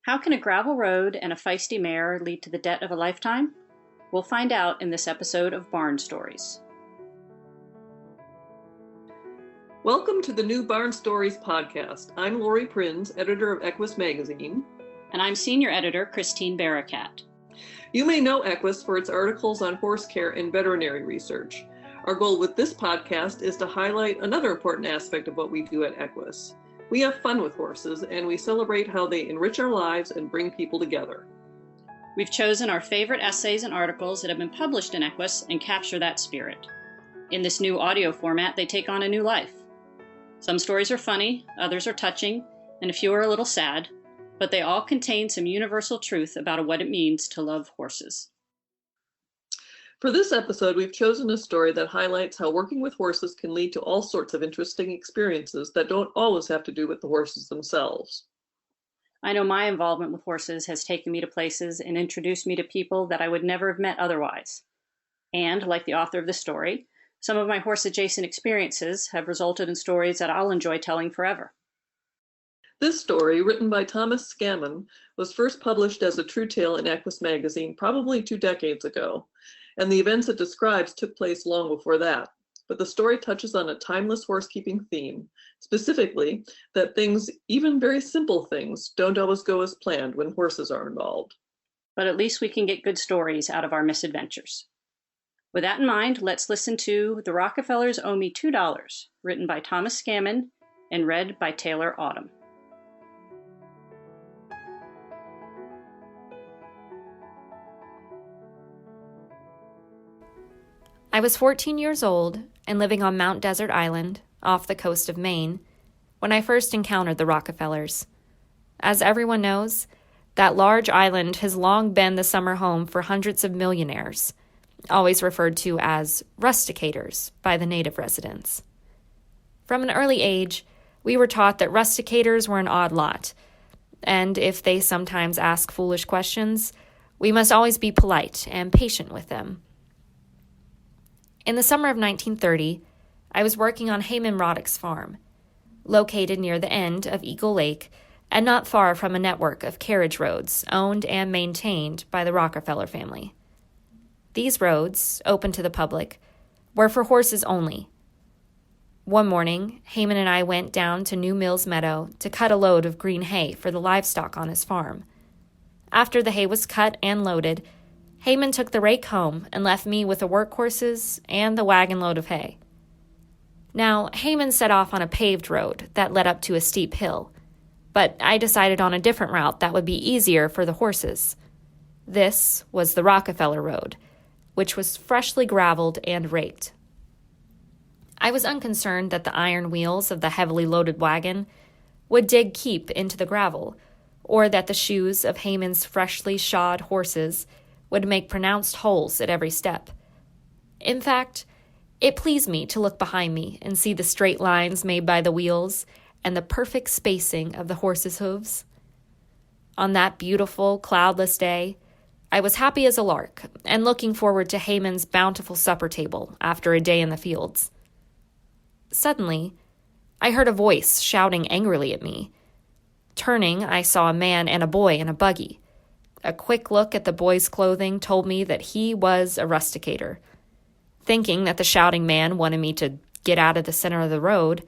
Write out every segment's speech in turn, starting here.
How can a gravel road and a feisty mare lead to the debt of a lifetime? We'll find out in this episode of Barn Stories. Welcome to the new Barn Stories podcast. I'm Lori Prinz, editor of EQUUS magazine. And I'm senior editor Christine Barakat. You may know EQUUS for its articles on horse care and veterinary research. Our goal with this podcast is to highlight another important aspect of what we do at EQUUS. We have fun with horses, and we celebrate how they enrich our lives and bring people together. We've chosen our favorite essays and articles that have been published in EQUUS and capture that spirit. In this new audio format, they take on a new life. Some stories are funny, others are touching, and a few are a little sad, but they all contain some universal truth about what it means to love horses. For this episode, we've chosen a story that highlights how working with horses can lead to all sorts of interesting experiences that don't always have to do with the horses themselves. I know my involvement with horses has taken me to places and introduced me to people that I would never have met otherwise. And, like the author of the story, some of my horse-adjacent experiences have resulted in stories that I'll enjoy telling forever. This story, written by Thomas Scammon, was first published as a true tale in EQUUS magazine probably 2 decades ago, and the events it describes took place long before that. But the story touches on a timeless horsekeeping theme, specifically that things, even very simple things, don't always go as planned when horses are involved. But at least we can get good stories out of our misadventures. With that in mind, let's listen to The Rockefellers Owe Me $2, written by Thomas Scammon and read by Taylor Autumn. I was 14 years old and living on Mount Desert Island, off the coast of Maine, when I first encountered the Rockefellers. As everyone knows, that large island has long been the summer home for hundreds of millionaires, always referred to as rusticators by the native residents. From an early age, we were taught that rusticators were an odd lot, and if they sometimes ask foolish questions, we must always be polite and patient with them. In the summer of 1930, I was working on Heyman Roddick's farm, located near the end of Eagle Lake and not far from a network of carriage roads owned and maintained by the Rockefeller family. These roads, open to the public, were for horses only. One morning, Heyman and I went down to New Mills Meadow to cut a load of green hay for the livestock on his farm. After the hay was cut and loaded, Heyman took the rake home and left me with the workhorses and the wagon load of hay. Now, Heyman set off on a paved road that led up to a steep hill, but I decided on a different route that would be easier for the horses. This was the Rockefeller Road, which was freshly graveled and raked. I was unconcerned that the iron wheels of the heavily loaded wagon would dig deep into the gravel, or that the shoes of Heyman's freshly shod horses would make pronounced holes at every step. In fact, it pleased me to look behind me and see the straight lines made by the wheels and the perfect spacing of the horses' hooves. On that beautiful, cloudless day, I was happy as a lark and looking forward to Heyman's bountiful supper table after a day in the fields. Suddenly, I heard a voice shouting angrily at me. Turning, I saw a man and a boy in a buggy. A quick look at the boy's clothing told me that he was a rusticator. Thinking that the shouting man wanted me to get out of the center of the road,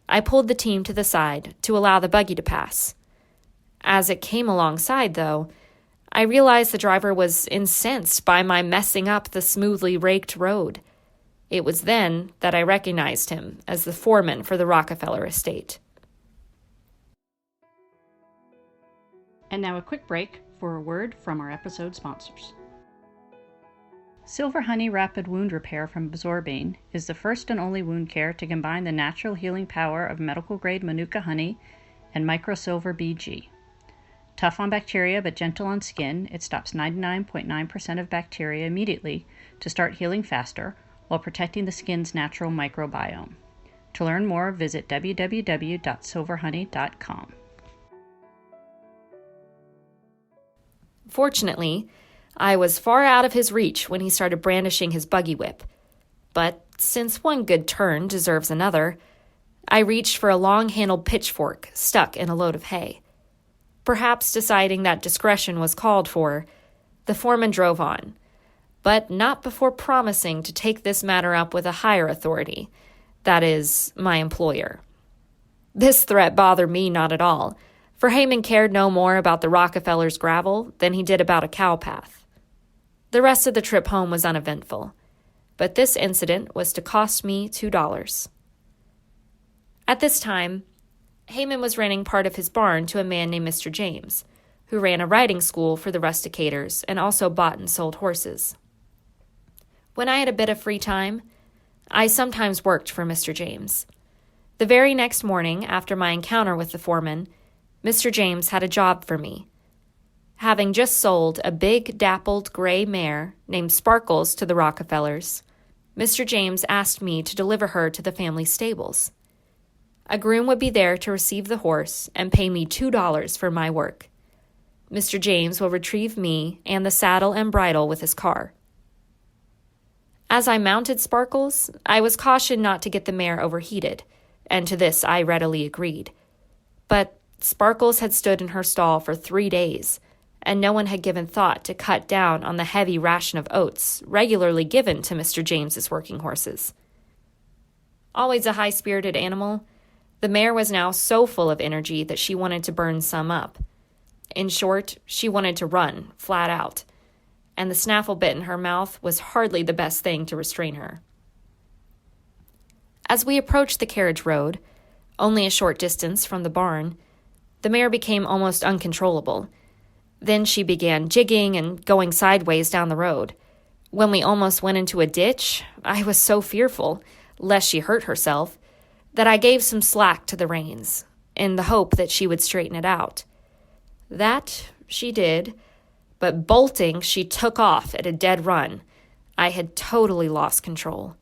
I pulled the team to the side to allow the buggy to pass. As it came alongside, though, I realized the driver was incensed by my messing up the smoothly raked road. It was then that I recognized him as the foreman for the Rockefeller estate. And now a quick break for a word from our episode sponsors. Silver Honey Rapid Wound Repair from Absorbane is the first and only wound care to combine the natural healing power of medical-grade Manuka honey and microsilver BG. Tough on bacteria but gentle on skin, it stops 99.9% of bacteria immediately to start healing faster while protecting the skin's natural microbiome. To learn more, visit www.silverhoney.com. Fortunately, I was far out of his reach when he started brandishing his buggy whip. But since one good turn deserves another, I reached for a long-handled pitchfork stuck in a load of hay. Perhaps deciding that discretion was called for, the foreman drove on, but not before promising to take this matter up with a higher authority, that is, my employer. This threat bothered me not at all, for Heyman cared no more about the Rockefellers' gravel than he did about a cow path. The rest of the trip home was uneventful, but this incident was to cost me $2. At this time, Heyman was renting part of his barn to a man named Mr. James, who ran a riding school for the rusticators and also bought and sold horses. When I had a bit of free time, I sometimes worked for Mr. James. The very next morning, after my encounter with the foreman, Mr. James had a job for me. Having just sold a big dappled gray mare named Sparkles to the Rockefellers, Mr. James asked me to deliver her to the family stables. A groom would be there to receive the horse and pay me $2 for my work. Mr. James will retrieve me and the saddle and bridle with his car. As I mounted Sparkles, I was cautioned not to get the mare overheated, and to this I readily agreed. But Sparkles had stood in her stall for 3 days, and no one had given thought to cut down on the heavy ration of oats regularly given to Mr. James's working horses. Always a high-spirited animal, the mare was now so full of energy that she wanted to burn some up. In short, she wanted to run, flat out, and the snaffle bit in her mouth was hardly the best thing to restrain her. As we approached the carriage road, only a short distance from the barn, the mare became almost uncontrollable. Then she began jigging and going sideways down the road. When we almost went into a ditch, I was so fearful, lest she hurt herself, that I gave some slack to the reins, in the hope that she would straighten it out. That she did, but bolting, she took off at a dead run. I had totally lost control.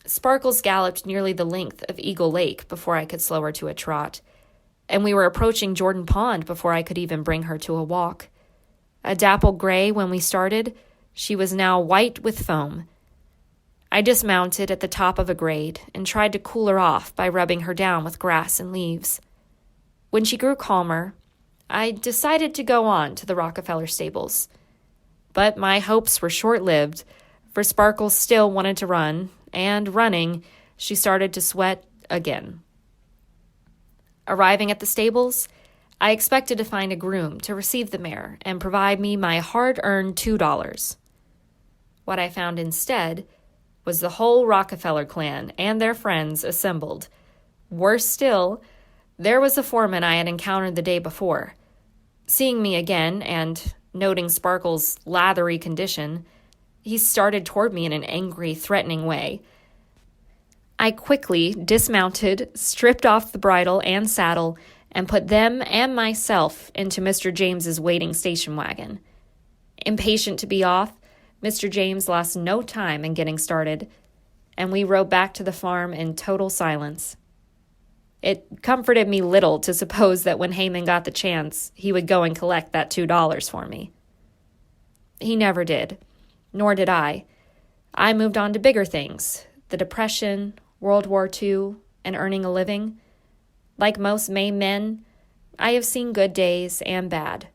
Sparkles galloped nearly the length of Eagle Lake before I could slow her to a trot, and we were approaching Jordan Pond before I could even bring her to a walk. A dapple gray when we started, she was now white with foam. I dismounted at the top of a grade and tried to cool her off by rubbing her down with grass and leaves. When she grew calmer, I decided to go on to the Rockefeller stables. But my hopes were short-lived, for Sparkles still wanted to run, and running, she started to sweat again. Arriving at the stables, I expected to find a groom to receive the mare and provide me my hard-earned $2. What I found instead was the whole Rockefeller clan and their friends assembled. Worse still, there was the foreman I had encountered the day before. Seeing me again, and noting Sparkles' lathery condition, he started toward me in an angry, threatening way. I quickly dismounted, stripped off the bridle and saddle, and put them and myself into Mr. James's waiting station wagon. Impatient to be off, Mr. James lost no time in getting started, and we rode back to the farm in total silence. It comforted me little to suppose that when Heyman got the chance, he would go and collect that $2 for me. He never did, nor did I. I moved on to bigger things, the Depression, World War II, and earning a living. Like most Maine men, I have seen good days and bad,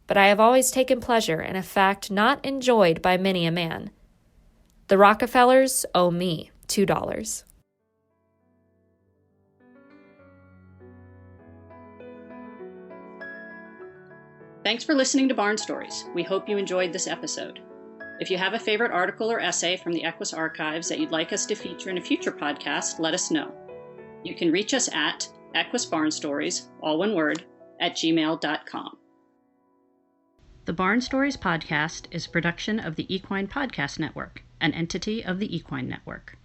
but I have always taken pleasure in a fact not enjoyed by many a man. The Rockefellers owe me $2. Thanks for listening to Barn Stories. We hope you enjoyed this episode. If you have a favorite article or essay from the EQUUS archives that you'd like us to feature in a future podcast, let us know. You can reach us at EQUUSBarnStories, all one word, @gmail.com. The Barn Stories podcast is a production of the Equine Podcast Network, an entity of the Equine Network.